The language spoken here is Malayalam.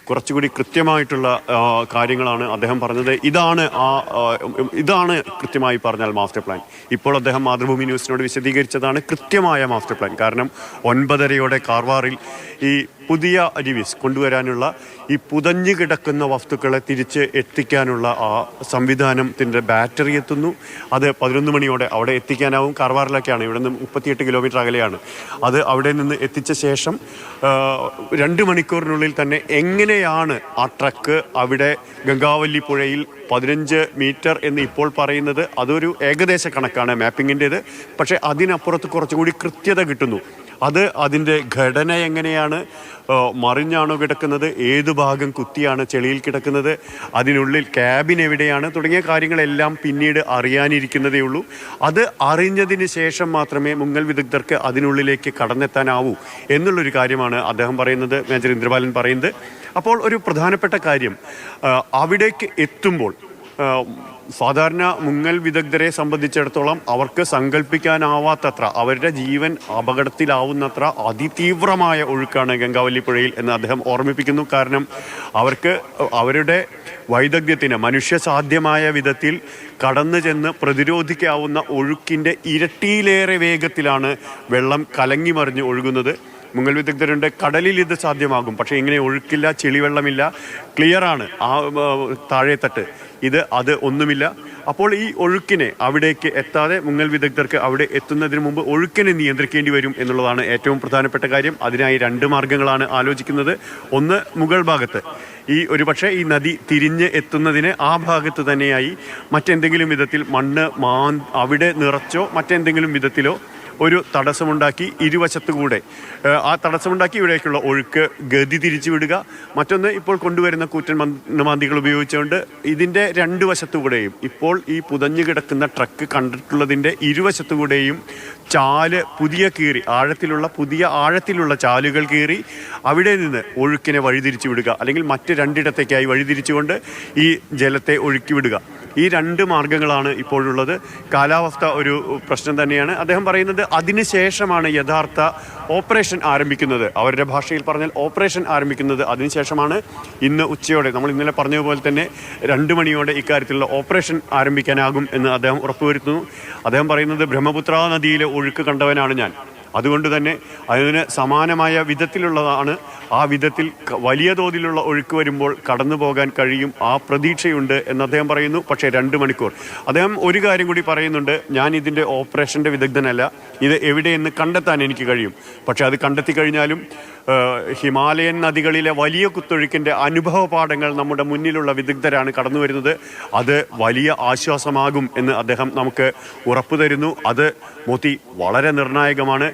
കുറച്ചുകൂടി കൃത്യമായിട്ടുള്ള കാര്യങ്ങളാണ് അദ്ദേഹം പറഞ്ഞത്. ഇതാണ് കൃത്യമായി പറഞ്ഞാൽ മാസ്റ്റർ പ്ലാൻ. ഇപ്പോൾ അദ്ദേഹം മാതൃഭൂമി ന്യൂസിനോട് വിശദീകരിച്ചതാണ് കൃത്യമായ മാസ്റ്റർ പ്ലാൻ. കാരണം 9:30 കാർവാറിൽ ഈ പുതിയ അരുവിസ് കൊണ്ടുവരാനുള്ള ഈ പുതഞ്ഞു കിടക്കുന്ന വസ്തുക്കളെ തിരിച്ച് എത്തിക്കാനുള്ള ആ സംവിധാനത്തിൻ്റെ ബാറ്ററി എത്തുന്നു. അത് 11 മണിയോടെ അവിടെ എത്തിക്കാനാവും. കാർവാറിലൊക്കെയാണ്, ഇവിടെ നിന്ന് 38 കിലോമീറ്റർ അകലെയാണ്. അത് അവിടെ നിന്ന് എത്തിച്ച ശേഷം 2 മണിക്കൂറിനുള്ളിൽ തന്നെ എങ്ങനെയാണ് ആ ട്രക്ക് അവിടെ ഗംഗാവല്ലി പുഴയിൽ 15 മീറ്റർ എന്ന് ഇപ്പോൾ പറയുന്നത് അതൊരു ഏകദേശ കണക്കാണ് മാപ്പിങ്ങിൻ്റേത്. പക്ഷേ അതിനപ്പുറത്ത് കുറച്ചുകൂടി കൃത്യത കിട്ടുന്നു. അതിൻ്റെ ഘടന എങ്ങനെയാണ്, മറിഞ്ഞാണോ കിടക്കുന്നത്, ഏതു ഭാഗം കുത്തിയാണ് ചെളിയിൽ കിടക്കുന്നത്, അതിനുള്ളിൽ ക്യാബിൻ എവിടെയാണ് തുടങ്ങിയ കാര്യങ്ങളെല്ലാം പിന്നീട് അറിയാനിരിക്കുന്നതേ ഉള്ളൂ. അത് അറിഞ്ഞതിന് ശേഷം മാത്രമേ മുങ്ങൽ വിദഗ്ധർക്ക് അതിനുള്ളിലേക്ക് കടന്നെത്താനാവൂ എന്നുള്ളൊരു കാര്യമാണ് അദ്ദേഹം പറയുന്നത്, മേജർ ഇന്ദ്രപാലൻ പറയുന്നത്. അപ്പോൾ ഒരു പ്രധാനപ്പെട്ട കാര്യം, അവിടേക്ക് എത്തുമ്പോൾ സാധാരണ മുങ്ങൽ വിദഗ്ധരെ സംബന്ധിച്ചിടത്തോളം അവർക്ക് സങ്കല്പിക്കാനാവാത്തത്ര, അവരുടെ ജീവൻ അപകടത്തിലാവുന്നത്ര അതിതീവ്രമായ ഒഴുക്കാണ് ഗംഗാവല്ലി പുഴയിൽ എന്ന് അദ്ദേഹം ഓർമ്മിപ്പിക്കുന്നു. കാരണം അവർക്ക് അവരുടെ വൈദഗ്ധ്യത്തിന് മനുഷ്യസാധ്യമായ വിധത്തിൽ കടന്നു ചെന്ന് പ്രതിരോധിക്കാവുന്ന ഒഴുക്കിൻ്റെ ഇരട്ടിയിലേറെ വേഗത്തിലാണ് വെള്ളം കലങ്ങി മറിഞ്ഞ് ഒഴുകുന്നത്. മുങ്ങൽ വിദഗ്ധരുണ്ട്, കടലിൽ ഇത് സാധ്യമാകും, പക്ഷേ ഇങ്ങനെ ഒഴുക്കില്ല, ചെളിവെള്ളമില്ല, ക്ലിയറാണ് ആ താഴെത്തട്ട്. അത് ഒന്നുമില്ല. അപ്പോൾ ഈ ഒഴുക്കിനെ അവിടേക്ക് എത്താതെ മുങ്ങൽ വിദഗ്ധർക്ക് അവിടെ എത്തുന്നതിന് മുമ്പ് ഒഴുക്കിനെ നിയന്ത്രിക്കേണ്ടി വരും എന്നുള്ളതാണ് ഏറ്റവും പ്രധാനപ്പെട്ട കാര്യം. അതിനായി 2 മാർഗങ്ങളാണ് ആലോചിക്കുന്നത്. ഒന്ന്, മുകൾ ഭാഗത്ത് ഒരുപക്ഷെ ഈ നദി തിരിഞ്ഞ് എത്തുന്നതിന് ആ ഭാഗത്ത് തന്നെയായി മറ്റെന്തെങ്കിലും വിധത്തിൽ മണ്ണ് അവിടെ നിറച്ചോ മറ്റെന്തെങ്കിലും വിധത്തിലോ ഒരു തടസ്സമുണ്ടാക്കി ഇരുവശത്തുകൂടെ ആ തടസ്സമുണ്ടാക്കി ഇവിടേക്കുള്ള ഒഴുക്ക് ഗതി തിരിച്ചു വിടുക. മറ്റൊന്ന്, ഇപ്പോൾ കൊണ്ടുവരുന്ന കൂറ്റൻ മണ്ണുമാന്തികൾ ഉപയോഗിച്ചുകൊണ്ട് ഇതിൻ്റെ 2 വശത്തുകൂടെയും, ഇപ്പോൾ ഈ പുതഞ്ഞു കിടക്കുന്ന ട്രക്ക് കണ്ടിട്ടുള്ളതിൻ്റെ ഇരുവശത്തുകൂടെയും പുതിയ ആഴത്തിലുള്ള ചാലുകൾ കീറി അവിടെ നിന്ന് ഒഴുക്കിനെ വഴിതിരിച്ചു വിടുക, അല്ലെങ്കിൽ മറ്റ് 2 ഇടത്തേക്കായി വഴിതിരിച്ചുകൊണ്ട് ഈ ജലത്തെ ഒഴുക്കി വിടുക. ഈ 2 മാർഗങ്ങളാണ് ഇപ്പോഴുള്ളത്. കാലാവസ്ഥ ഒരു പ്രശ്നം തന്നെയാണ്. അദ്ദേഹം പറയുന്നത് അതിനുശേഷമാണ് യഥാർത്ഥ ഓപ്പറേഷൻ ആരംഭിക്കുന്നത്. അവരുടെ ഭാഷയിൽ പറഞ്ഞാൽ ഓപ്പറേഷൻ ആരംഭിക്കുന്നത് അതിനുശേഷമാണ്. ഇന്ന് ഉച്ചയോടെ, നമ്മൾ ഇന്നലെ പറഞ്ഞതുപോലെ തന്നെ 2 മണിയോടെ ഇക്കാര്യത്തിലുള്ള ഓപ്പറേഷൻ ആരംഭിക്കാനാകും എന്ന് അദ്ദേഹം ഉറപ്പുവരുത്തുന്നു. അദ്ദേഹം പറയുന്നത് ബ്രഹ്മപുത്ര നദിയിലെ ഒഴുക്ക് കണ്ടവനാണ് ഞാൻ, അതുകൊണ്ട് തന്നെ അതിന് സമാനമായ വിധത്തിലുള്ളതാണ്. ആ വിധത്തിൽ വലിയ തോതിലുള്ള ഒഴുക്ക് വരുമ്പോൾ കടന്നു പോകാൻ കഴിയും, ആ പ്രതീക്ഷയുണ്ട് എന്ന് അദ്ദേഹം പറയുന്നു. പക്ഷേ 2 മണിക്കൂർ. അദ്ദേഹം ഒരു കാര്യം കൂടി പറയുന്നുണ്ട്, ഞാൻ ഇതിൻ്റെ ഓപ്പറേഷൻ്റെ വിദഗ്ധനല്ല, ഇത് എവിടെയെന്ന് കണ്ടെത്താൻ എനിക്ക് കഴിയും. പക്ഷേ അത് കണ്ടെത്തി കഴിഞ്ഞാലും ഹിമാലയൻ നദികളിലെ വലിയ കുത്തൊഴുക്കിൻ്റെ അനുഭവ പാഠങ്ങൾ നമ്മുടെ മുന്നിലുള്ള വിദഗ്ധരാണ് കടന്നു വരുന്നത്. അത് വലിയ ആശ്വാസമാകും എന്ന് അദ്ദേഹം നമുക്ക് ഉറപ്പു തരുന്നു. അത് മോത്തി വളരെ നിർണായകമാണ്.